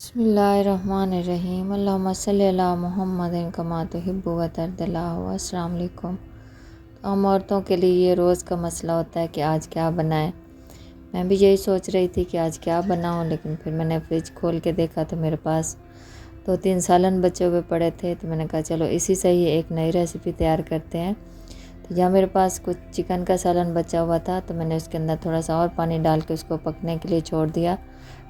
बिस्मिल्लाहिर्रहमानिर्रहीम अल्लाहुम्मा सल्लि अला मुहम्मदिन कमा तुहिब्बु व तर्दल्लाहु। अस्सलाम वालेकुम। तो हम औरतों के लिए ये रोज़ का मसला होता है कि आज क्या बनाएं। मैं भी यही सोच रही थी कि आज क्या बनाऊं, लेकिन फिर मैंने फ्रिज खोल के देखा तो मेरे पास 2-3 सालन बचे हुए पड़े थे। तो मैंने कहा चलो इसी से ही एक नई रेसिपी तैयार करते हैं। तो जहाँ मेरे पास कुछ चिकन का सालन बचा हुआ था तो मैंने उसके अंदर थोड़ा सा और पानी डाल के उसको पकने के लिए छोड़ दिया।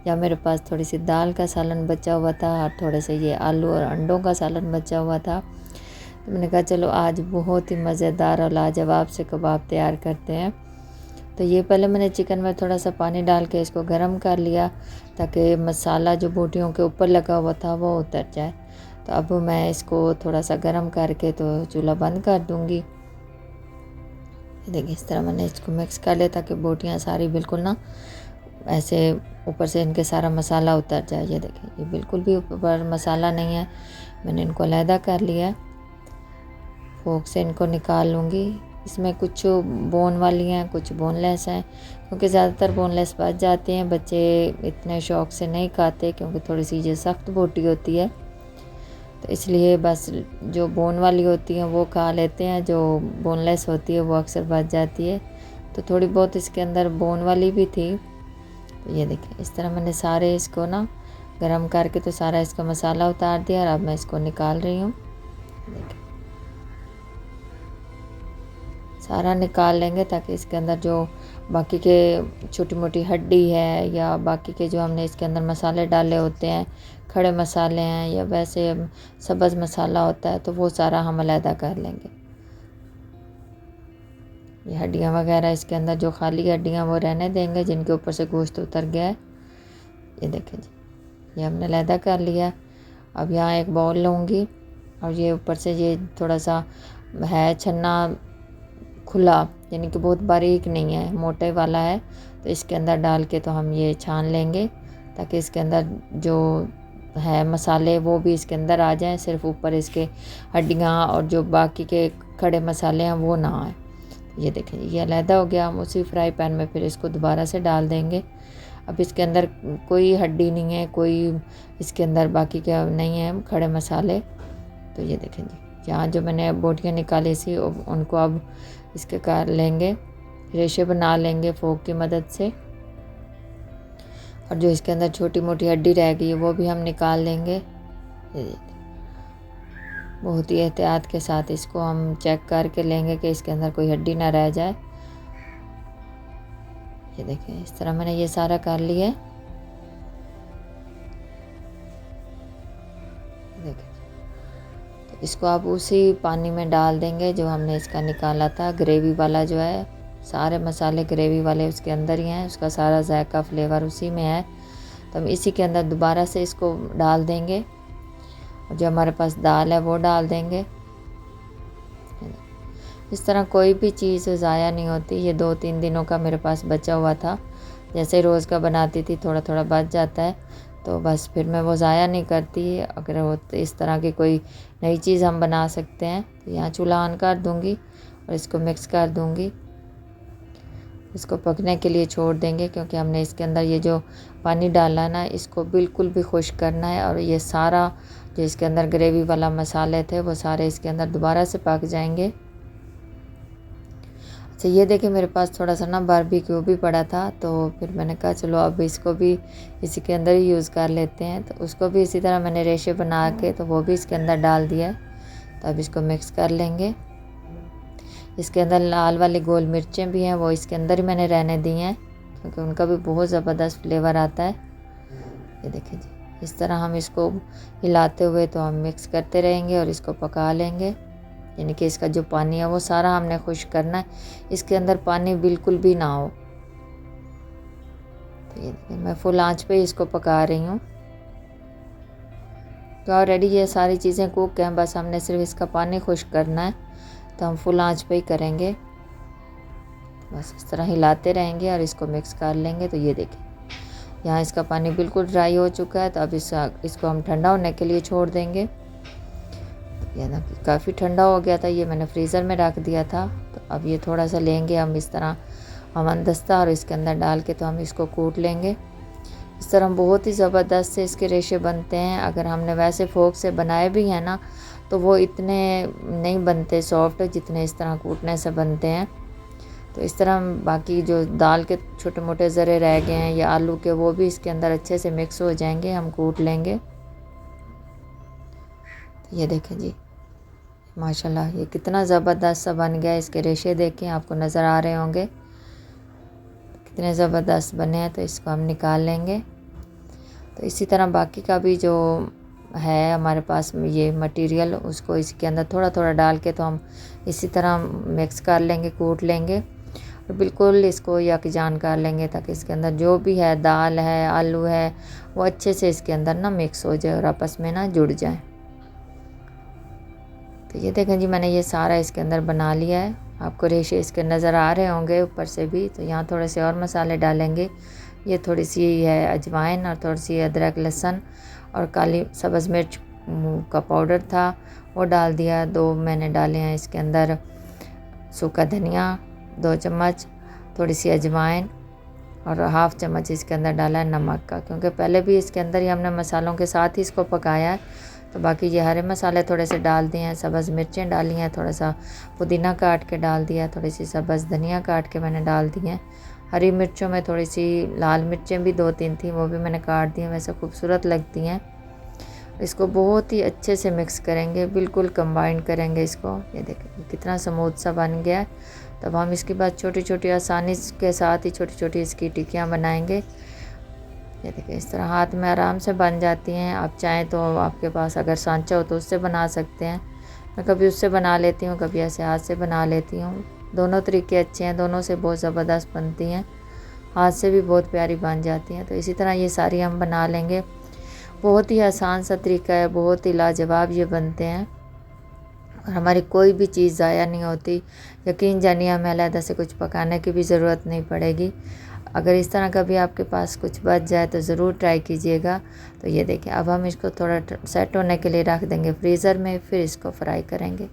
या मेरे पास थोड़ी सी दाल का सालन बचा हुआ था और थोड़े से ये आलू और अंडों का सालन बचा हुआ था। तो मैंने कहा चलो आज बहुत ही मज़ेदार और लाजवाब से कबाब तैयार करते हैं। तो ये पहले मैंने चिकन में थोड़ा सा पानी डाल के इसको गर्म कर लिया ताकि मसाला जो बोटियों के ऊपर लगा हुआ था वो उतर जाए। तो अब मैं इसको थोड़ा सा गर्म करके तो चूल्हा बंद कर दूँगी। देखिए इस तरह मैंने इसको मिक्स कर लिया ताकि बोटियाँ सारी बिल्कुल ना ऐसे ऊपर से इनके सारा मसाला उतर जाए। ये देखिए ये बिल्कुल भी ऊपर मसाला नहीं है। मैंने इनको अलहदा कर लिया, फोक से इनको निकाल लूँगी। इसमें कुछ बोन वाली हैं, कुछ बोनलेस हैं, क्योंकि ज़्यादातर बोनलेस बच जाती हैं। बच्चे इतने शौक़ से नहीं खाते क्योंकि थोड़ी सी ये सख्त बोटी होती है, तो इसलिए बस जो बोन वाली होती हैं वो खा लेते हैं, जो बोनलेस होती है वो अक्सर बच जाती है। तो थोड़ी बहुत इसके अंदर बोन वाली भी थी। तो ये देखिए इस तरह मैंने सारे इसको ना गरम करके तो सारा इसका मसाला उतार दिया और अब मैं इसको निकाल रही हूँ। देखिए सारा निकाल लेंगे ताकि इसके अंदर जो बाकी के छोटी मोटी हड्डी है या बाकी के जो हमने इसके अंदर मसाले डाले होते हैं, खड़े मसाले हैं या वैसे सब्ज़ मसाला होता है, तो वो सारा हम अलहदा कर लेंगे। ये हड्डियाँ वगैरह इसके अंदर जो खाली हड्डियाँ वो रहने देंगे, जिनके ऊपर से गोश्त उतर गया है। ये देखें जी, ये हमने अलहदा कर लिया। अब यहाँ एक बाउल लूँगी और ये ऊपर से ये थोड़ा सा है छन्ना खुला, यानी कि बहुत बारीक नहीं है, मोटे वाला है। तो इसके अंदर डाल के तो हम ये छान लेंगे ताकि इसके अंदर जो है मसाले वो भी इसके अंदर आ जाएं, सिर्फ ऊपर इसके हड्डियाँ और जो बाकी के खड़े मसाले हैं वो ना आए। ये देखें ये अलहदा हो गया। हम उसी फ्राई पैन में फिर इसको दोबारा से डाल देंगे। अब इसके अंदर कोई हड्डी नहीं है, कोई इसके अंदर बाकी के नहीं है खड़े मसाले। तो ये देखें जी, यहाँ जो मैंने बोटियाँ निकाली थी उनको अब इसके कर लेंगे, रेशे बना लेंगे फोक की मदद से। और जो इसके अंदर छोटी मोटी हड्डी रह गई है वो भी हम निकाल लेंगे। बहुत ही एहतियात के साथ इसको हम चेक करके लेंगे कि इसके अंदर कोई हड्डी ना रह जाए। ये देखिए इस तरह मैंने ये सारा कर लिया है। देखिए तो इसको आप उसी पानी में डाल देंगे जो हमने इसका निकाला था, ग्रेवी वाला जो है, सारे मसाले ग्रेवी वाले उसके अंदर ही हैं, उसका सारा जायका फ्लेवर उसी में है। तो हम इसी के अंदर दोबारा से इसको डाल देंगे और जो हमारे पास दाल है वो डाल देंगे। इस तरह कोई भी चीज़ ज़ाया नहीं होती। ये 2-3 दिनों का मेरे पास बचा हुआ था, जैसे रोज़ का बनाती थी थोड़ा थोड़ा बच जाता है, तो बस फिर मैं वो ज़ाया नहीं करती। अगर वो तो इस तरह की कोई नई चीज़ हम बना सकते हैं। तो यहाँ चूल्हा ऑन कर दूँगी और इसको मिक्स कर दूँगी। इसको पकने के लिए छोड़ देंगे क्योंकि हमने इसके अंदर ये जो पानी डाला है ना, इसको बिल्कुल भी खुश्क करना है और ये सारा जो इसके अंदर ग्रेवी वाला मसाले थे वो सारे इसके अंदर दोबारा से पक जाएंगे। अच्छा ये देखिए मेरे पास थोड़ा सा ना बारबेक्यू भी पड़ा था, तो फिर मैंने कहा चलो अब इसको भी इसी के अंदर ही यूज़ कर लेते हैं। तो उसको भी इसी तरह मैंने रेशे बना के तो वो भी इसके अंदर डाल दिया है। तो अब इसको मिक्स कर लेंगे। इसके अंदर लाल वाली गोल मिर्चें भी हैं, वो इसके अंदर ही मैंने रहने दी हैं क्योंकि उनका भी बहुत ज़बरदस्त फ्लेवर आता है। ये देखिए जी, इस तरह हम इसको हिलाते हुए तो हम मिक्स करते रहेंगे और इसको पका लेंगे। यानी कि इसका जो पानी है वो सारा हमने खुश्क करना है, इसके अंदर पानी बिल्कुल भी ना हो। तो ये देखिए मैं फुल आंच पे इसको पका रही हूँ। तो ऑलरेडी ये सारी चीज़ें कुक हैं, बस हमने सिर्फ इसका पानी खुश्क करना है। तो हम फुल आंच पे ही करेंगे, बस इस तरह हिलाते रहेंगे और इसको मिक्स कर लेंगे। तो ये देखिए यहाँ इसका पानी बिल्कुल ड्राई हो चुका है। तो अब इसको हम ठंडा होने के लिए छोड़ देंगे। यह ना काफ़ी ठंडा हो गया था, ये मैंने फ्रीज़र में रख दिया था। तो अब ये थोड़ा सा लेंगे हम इस तरह हमन दस्ता और इसके अंदर डाल के तो हम इसको कूट लेंगे। इस तरह बहुत ही ज़बरदस्त से इसके रेशे बनते हैं। अगर हमने वैसे फोक से बनाए भी हैं ना तो वो इतने नहीं बनते सॉफ्ट जितने इस तरह कूटने से बनते हैं। तो इस तरह बाकी जो दाल के छोटे मोटे ज़रे रह गए हैं या आलू के, वो भी इसके अंदर अच्छे से मिक्स हो जाएंगे, हम कूट लेंगे। तो ये देखें जी, माशाल्लाह ये कितना ज़बरदस्त सा बन गया। इसके रेशे देखें, आपको नज़र आ रहे होंगे कितने ज़बरदस्त बने हैं। तो इसको हम निकाल लेंगे। तो इसी तरह बाकी का भी जो है हमारे पास ये मटेरियल, उसको इसके अंदर थोड़ा थोड़ा डाल के तो हम इसी तरह मिक्स कर लेंगे, कूट लेंगे और बिल्कुल इसको यकजान कर लेंगे ताकि इसके अंदर जो भी है, दाल है, आलू है, वो अच्छे से इसके अंदर ना मिक्स हो जाए और आपस में ना जुड़ जाए। तो ये देखें जी, मैंने ये सारा इसके अंदर बना लिया है। आपको रेशे इसके नज़र आ रहे होंगे ऊपर से भी। तो यहाँ थोड़े से और मसाले डालेंगे। ये थोड़ी सी है अजवाइन और थोड़ी सी अदरक, लहसुन और काली सब्ज़ मिर्च का पाउडर था, वो डाल दिया। 2 मैंने डाले हैं इसके अंदर सूखा धनिया 2 चम्मच, थोड़ी सी अजवाइन और हाफ़ चम्मच इसके अंदर डाला है नमक का, क्योंकि पहले भी इसके अंदर ही हमने मसालों के साथ ही इसको पकाया है। तो बाकी ये हरे मसाले थोड़े से डाल दिए हैं, सब्ज़ मिर्चें डाली हैं, थोड़ा सा पुदीना काट के डाल दिया, थोड़ी सी सब्ज़ धनिया काट के मैंने डाल दी हैं। हरी मिर्चों में थोड़ी सी लाल मिर्चें भी 2-3 थी, वो भी मैंने काट दी हैं, वैसे खूबसूरत लगती हैं। इसको बहुत ही अच्छे से मिक्स करेंगे, बिल्कुल कंबाइन करेंगे इसको। ये देखें कितना स्मूथ सा बन गया है। तब हम इसके बाद छोटी छोटी आसानी के साथ ही छोटी छोटी इसकी टिक्कियाँ बनाएंगे। ये देखिए इस तरह हाथ में आराम से बन जाती हैं। आप चाहें तो आपके पास अगर सांचा हो तो उससे बना सकते हैं। मैं कभी उससे बना लेती हूँ, कभी ऐसे हाथ से बना लेती हूँ। दोनों तरीके अच्छे हैं, दोनों से बहुत ज़बरदस्त बनती हैं, हाथ से भी बहुत प्यारी बन जाती हैं। तो इसी तरह ये सारी हम बना लेंगे। बहुत ही आसान सा तरीका है, बहुत ही लाजवाब ये बनते हैं और हमारी कोई भी चीज़ ज़ाया नहीं होती। यकीन जानिए हमें अलग से कुछ पकाने की भी ज़रूरत नहीं पड़ेगी। अगर इस तरह कभी आपके पास कुछ बच जाए तो ज़रूर ट्राई कीजिएगा। तो ये देखिए अब हम इसको थोड़ा सेट होने के लिए रख देंगे फ्रीज़र में, फिर इसको फ्राई करेंगे।